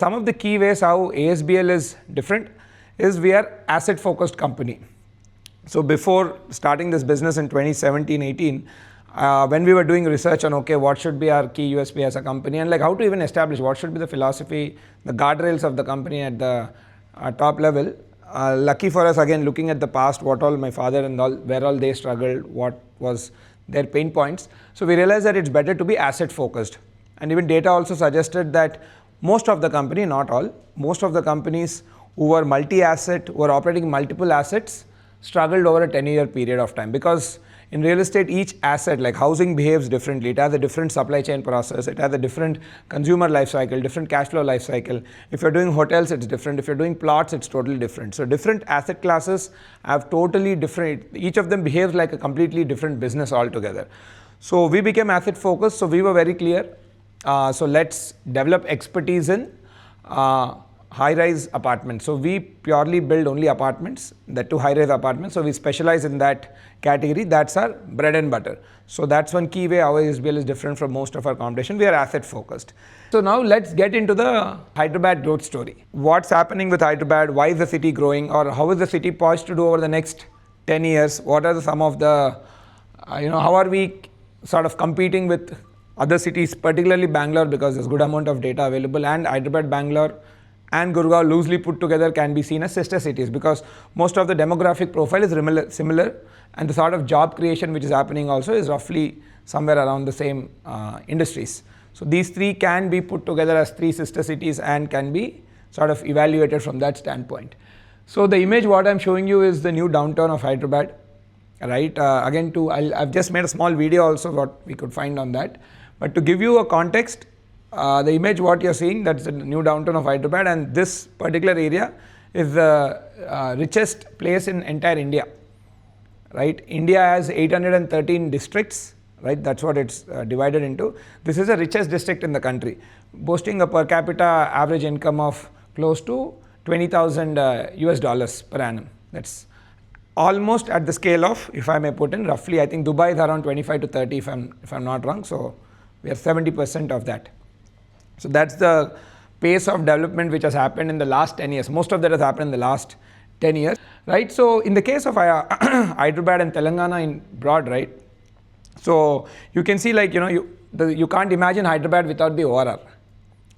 Some of the key ways how ASBL is different is we are asset focused company. So before starting this business in 2017-18, when we were doing research on what should be our key USP as a company and like how to even establish what should be the philosophy, the guardrails of the company at the top level. Lucky for us, again, looking at the past, what all my father and all, where all they struggled, what was their pain points. So we realized that it's better to be asset focused. And even data also suggested that most of the company, not all, most of the companies who were multi-asset, who were operating multiple assets, struggled over a 10-year period of time, because in real estate, each asset, like housing, behaves differently. It has a different supply chain process. It has a different consumer life cycle, different cash flow life cycle. If you're doing hotels, it's different. If you're doing plots, it's totally different. So different asset classes have totally different, each of them behaves like a completely different business altogether. So we became asset focused. So we were very clear. So let's develop expertise in high-rise apartments. So we purely build only apartments, that 2 high-rise apartments. So we specialize in that category. That's our bread and butter. So that's one key way our ASBL is different from most of our competition. We are asset focused. So now let's get into the Hyderabad growth story. What's happening with Hyderabad? Why is the city growing? Or how is the city poised to do over the next 10 years? What are some of the, how are we sort of competing with other cities, particularly Bangalore, because there's good amount of data available, and Hyderabad, Bangalore and Gurgaon loosely put together can be seen as sister cities, because most of the demographic profile is similar, and the sort of job creation which is happening also is roughly somewhere around the same industries. So these 3 can be put together as 3 sister cities and can be sort of evaluated from that standpoint. So the image what I'm showing you is the new downtown of Hyderabad, right? Again, I've just made a small video also what we could find on that. But to give you a context, the image what you're seeing, that's the new downtown of Hyderabad, and this particular area is the richest place in entire India, right? India has 813 districts, right? That's what it's divided into. This is the richest district in the country, boasting a per capita average income of close to $20,000 US per annum. That's almost at the scale of, if I may put in, roughly, I think Dubai is around 25 to 30 if I'm not wrong. So we are 70% of that. So that's the pace of development which has happened in the last 10 years. Most of that has happened in the last 10 years, right? So in the case of Hyderabad and Telangana in broad, right? So you can see, like, you can't imagine Hyderabad without the ORR,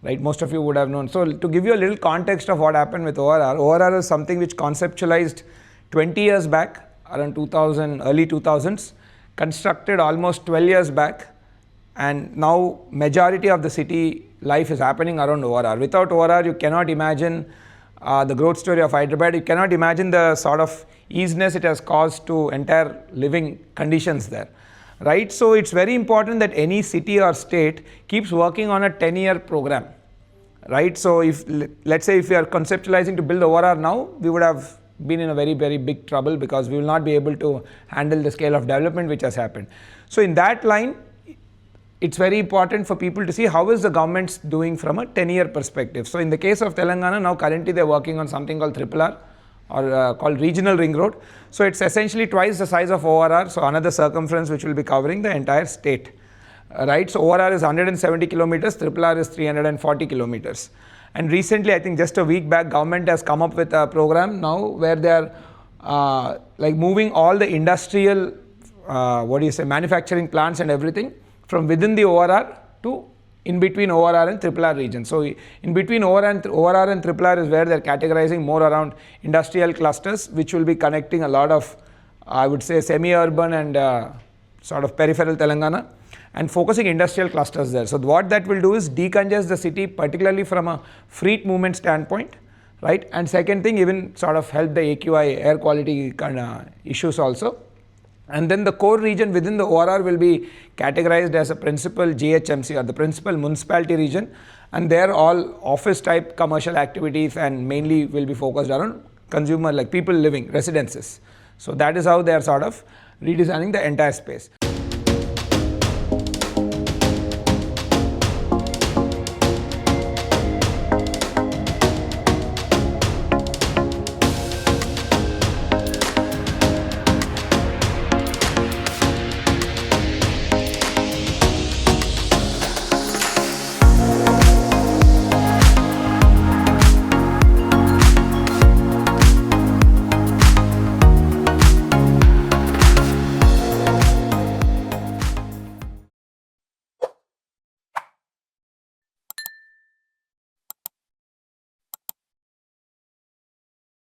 right? Most of you would have known. So to give you a little context of what happened with ORR, ORR is something which conceptualized 20 years back, around 2000, early 2000s, constructed almost 12 years back, and now majority of the city life is happening around ORR. Without ORR, you cannot imagine the growth story of Hyderabad. You cannot imagine the sort of easiness it has caused to entire living conditions there, right? So it's very important that any city or state keeps working on a 10-year program, right? So if, let's say, if we are conceptualizing to build ORR now, we would have been in a very, very big trouble, because we will not be able to handle the scale of development which has happened. So in that line, it's very important for people to see how is the government doing from a 10-year perspective. So in the case of Telangana, now currently they're working on something called RRR, or called Regional Ring Road. So it's essentially twice the size of ORR, so another circumference which will be covering the entire state, right? So ORR is 170 kilometers, RRR is 340 kilometers. And recently, I think just a week back, government has come up with a program now where they are like moving all the industrial, manufacturing plants and everything from within the ORR to in between ORR and RRR region. So in between ORR and RRR is where they're categorizing more around industrial clusters, which will be connecting a lot of, I would say, semi-urban and sort of peripheral Telangana, and focusing industrial clusters there. So what that will do is decongest the city, particularly from a freight movement standpoint, right? And second thing, even sort of help the AQI, air quality kind of issues also. And then the core region within the ORR will be categorized as a principal GHMC, or the principal municipality region, and there all office type commercial activities and mainly will be focused around consumer, like people living, residences. So that is how they are sort of redesigning the entire space.